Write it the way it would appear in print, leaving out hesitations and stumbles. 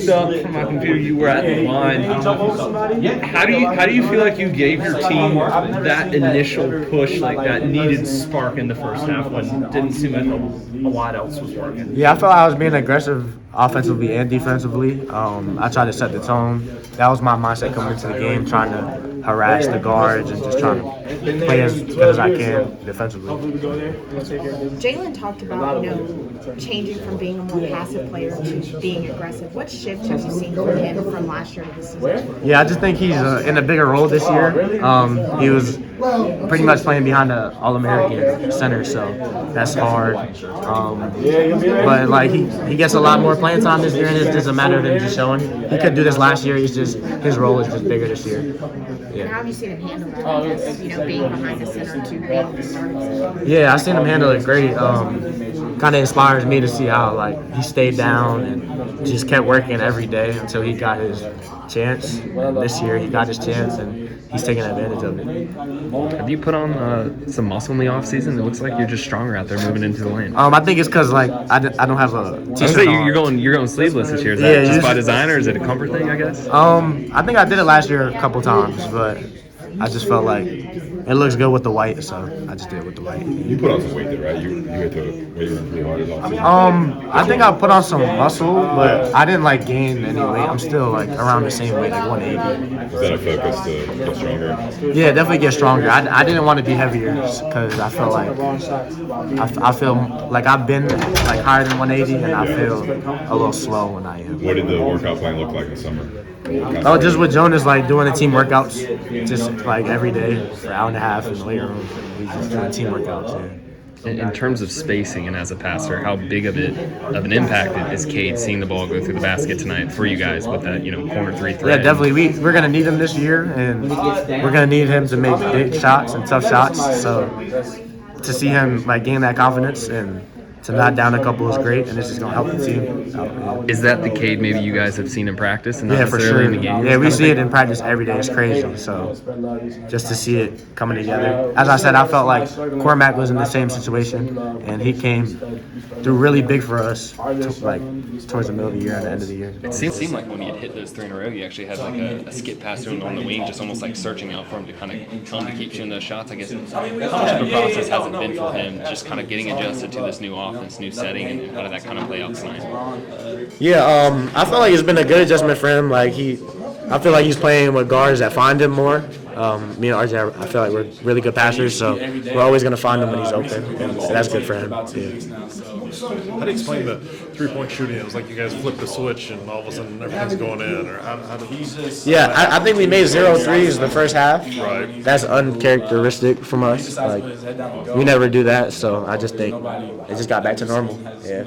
looked up from my computer. You were at the line. How do you feel like you gave your team that initial push, like that needed spark in the first half when it didn't seem like a lot else was working? Yeah, I felt like I was being aggressive offensively and defensively. I tried to set the tone. That was my mindset coming into the game, trying to harass the guards and just trying to play as good as I can defensively. Jalen talked about, changing from being a more passive player to being aggressive. What shift have you seen from him from last year to this season? Yeah, I just think he's in a bigger role this year. He was pretty much playing behind the All-American center, so that's hard. But like he gets a lot more playing time this year, and it's just a matter of him just showing. He could do this last year. His role is just bigger this year. Yeah. And how have you seen him handle that? I guess, being behind the center to being the starting center. Yeah, I've seen him handle it great. Kind of inspires me to see how he stayed down and just kept working every day until he got his chance. This year he got his chance and he's taking advantage of it. Have you put on some muscle in the offseason? It looks like you're just stronger out there moving into the lane. I think it's because I don't have a t-shirt on. You're going sleeveless this year. Is that just by design, or is it a comfort thing, I guess? I think I did it last year a couple times, but I just felt like it looks good with the white, so I just did it with the white. You put on some weight there, right? You hit the weight room pretty hard as well. I think I put on some muscle, but I didn't gain any weight. I'm still around the same weight, 180. Is that a focus to get stronger? Yeah, definitely get stronger. I didn't want to be heavier because I felt I feel like I've been higher than 180, and I feel a little slow when I am. What did the workout plan look like in the summer? Just with Jonas, doing the team workouts, just every day for an hour and a half in the weight room. We just doing team workouts. Yeah. In terms of spacing and as a passer, how big of an impact is Cade seeing the ball go through the basket tonight for you guys with that corner three threat? Yeah, definitely. We're gonna need him this year, and we're gonna need him to make big shots and tough shots. So to see him gain that confidence and to knock down a couple is great, and it's just gonna help the team out. Yeah. Is that the Cade maybe you guys have seen in practice and not yeah, for necessarily sure. in the game? Yeah, we see it in practice every day. It's crazy. So just to see it coming together. As I said, I felt like Cormac was in the same situation, and he came through really big for us towards the middle of the year and the end of the year. It seemed like when you hit those three in a row, you actually had a skip pass to him on the wing, just almost searching out for him to kind of tell him to keep shooting those shots. I guess how much of a process has it been for him just kind of getting adjusted to this new offense, new setting, and how did that kind of play out tonight? Yeah, I feel like it's been a good adjustment for him. I feel like he's playing with guards that find him more. Me and RJ, I feel like we're really good passers, so we're always going to find him when he's open, and that's good for him. Yeah. How do you explain the three-point shooting? It was like you guys flipped the switch and all of a sudden everything's going in. Or how do you... Yeah, I think we made 0 threes the first half. Right. That's uncharacteristic from us. We never do that, so I just think it just got back to normal. Yeah.